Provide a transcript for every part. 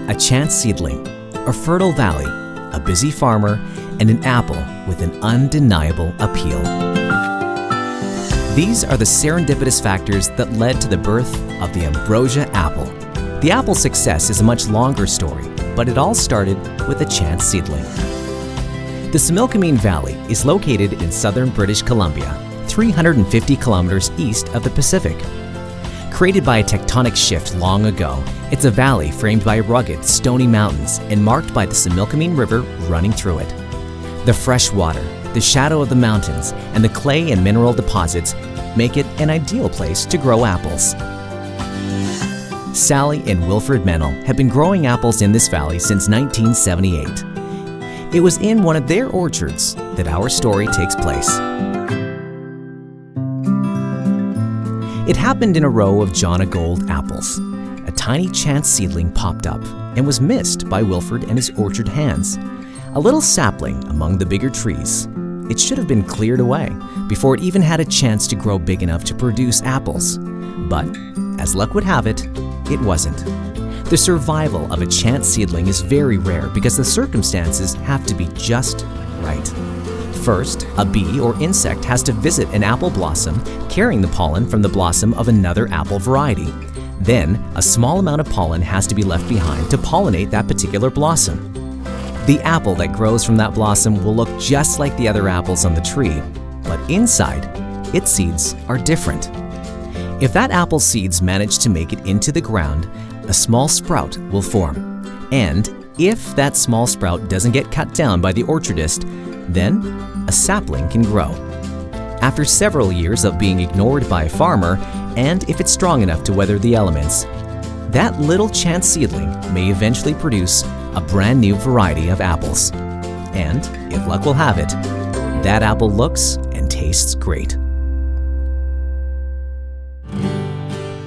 A Chance Seedling, a fertile valley, a busy farmer, and an apple with an undeniable appeal. These are the serendipitous factors that led to the birth of the Ambrosia apple. The apple's success is a much longer story, but it all started with a Chance Seedling. The Summerland Valley is located in southern British Columbia, 350 kilometers east of the Pacific. Created by a tectonic shift long ago, it's a valley framed by rugged, stony mountains and marked by the Summerland River running through it. The fresh water, the shadow of the mountains, and the clay and mineral deposits make it an ideal place to grow apples. Sally and Wilfred Mennel have been growing apples in this valley since 1978. It was in one of their orchards that our story takes place. It happened in a row of John o' Gold apples. A tiny Chance Seedling popped up and was missed by Wilfred and his orchard hands. A little sapling among the bigger trees. It should have been cleared away before it even had a chance to grow big enough to produce apples. But, as luck would have it, it wasn't. The survival of a Chance Seedling is very rare because the circumstances have to be just right. First, a bee or insect has to visit an apple blossom, carrying the pollen from the blossom of another apple variety. Then, a small amount of pollen has to be left behind to pollinate that particular blossom. The apple that grows from that blossom will look just like the other apples on the tree, but inside, its seeds are different. If that apple seeds manage to make it into the ground, a small sprout will form. And if that small sprout doesn't get cut down by the orchardist, then a sapling can grow. After several years of being ignored by a farmer, and if it's strong enough to weather the elements, that little Chance Seedling may eventually produce a brand new variety of apples. And, if luck will have it, that apple looks and tastes great.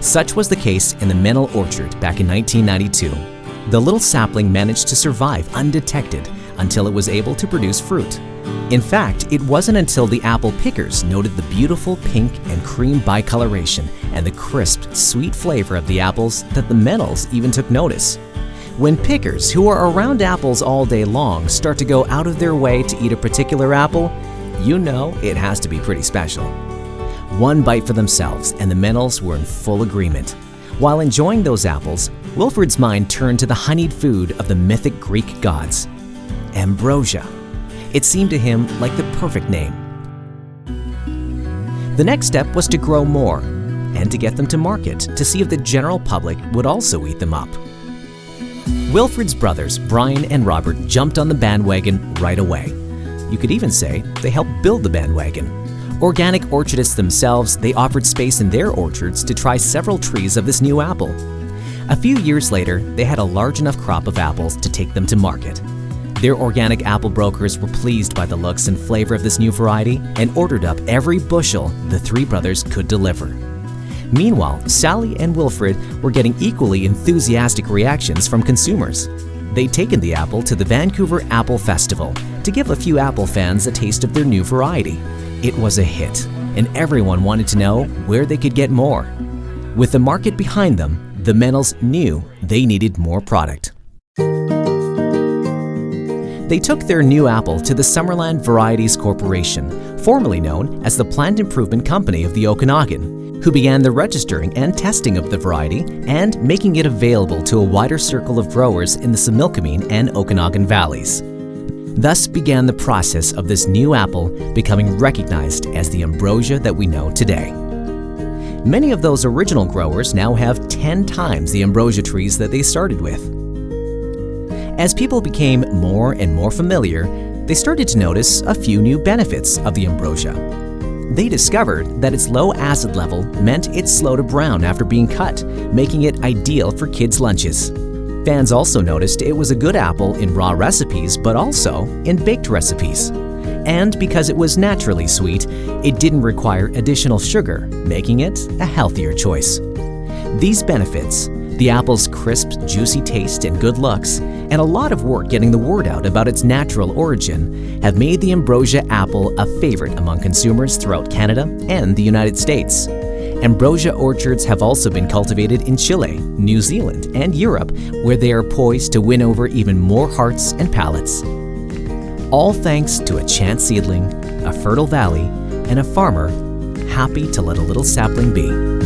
Such was the case in the Mennel orchard back in 1992. The little sapling managed to survive undetected until it was able to produce fruit. In fact, it wasn't until the apple pickers noted the beautiful pink and cream bicoloration and the crisp, sweet flavor of the apples that the Mennels even took notice. When pickers who are around apples all day long start to go out of their way to eat a particular apple, you know it has to be pretty special. One bite for themselves, and the Mennels were in full agreement. While enjoying those apples, Wilfred's mind turned to the honeyed food of the mythic Greek gods, Ambrosia. It seemed to him like the perfect name. The next step was to grow more and to get them to market to see if the general public would also eat them up. Wilfred's brothers, Brian and Robert, jumped on the bandwagon right away. You could even say they helped build the bandwagon. Organic orchardists themselves, they offered space in their orchards to try several trees of this new apple. A few years later, they had a large enough crop of apples to take them to market. Their organic apple brokers were pleased by the looks and flavor of this new variety and ordered up every bushel the three brothers could deliver. Meanwhile, Sally and Wilfred were getting equally enthusiastic reactions from consumers. They'd taken the apple to the Vancouver Apple Festival to give a few apple fans a taste of their new variety. It was a hit, and everyone wanted to know where they could get more. With the market behind them, the Mennels knew they needed more product. They took their new apple to the Summerland Varieties Corporation, formerly known as the Plant Improvement Company of the Okanagan, who began the registering and testing of the variety and making it available to a wider circle of growers in the Summerland and Okanagan valleys. Thus began the process of this new apple becoming recognized as the Ambrosia that we know today. Many of those original growers now have 10 times the Ambrosia trees that they started with. As people became more and more familiar, they started to notice a few new benefits of the Ambrosia. They discovered that its low acid level meant it's slow to brown after being cut, making it ideal for kids' lunches. Fans also noticed it was a good apple in raw recipes, but also in baked recipes. And because it was naturally sweet, it didn't require additional sugar, making it a healthier choice. These benefits, the apple's crisp, juicy taste and good looks, and a lot of work getting the word out about its natural origin, have made the Ambrosia apple a favorite among consumers throughout Canada and the United States. Ambrosia orchards have also been cultivated in Chile, New Zealand, and Europe, where they are poised to win over even more hearts and palates. All thanks to a chance seedling, a fertile valley, and a farmer happy to let a little sapling be.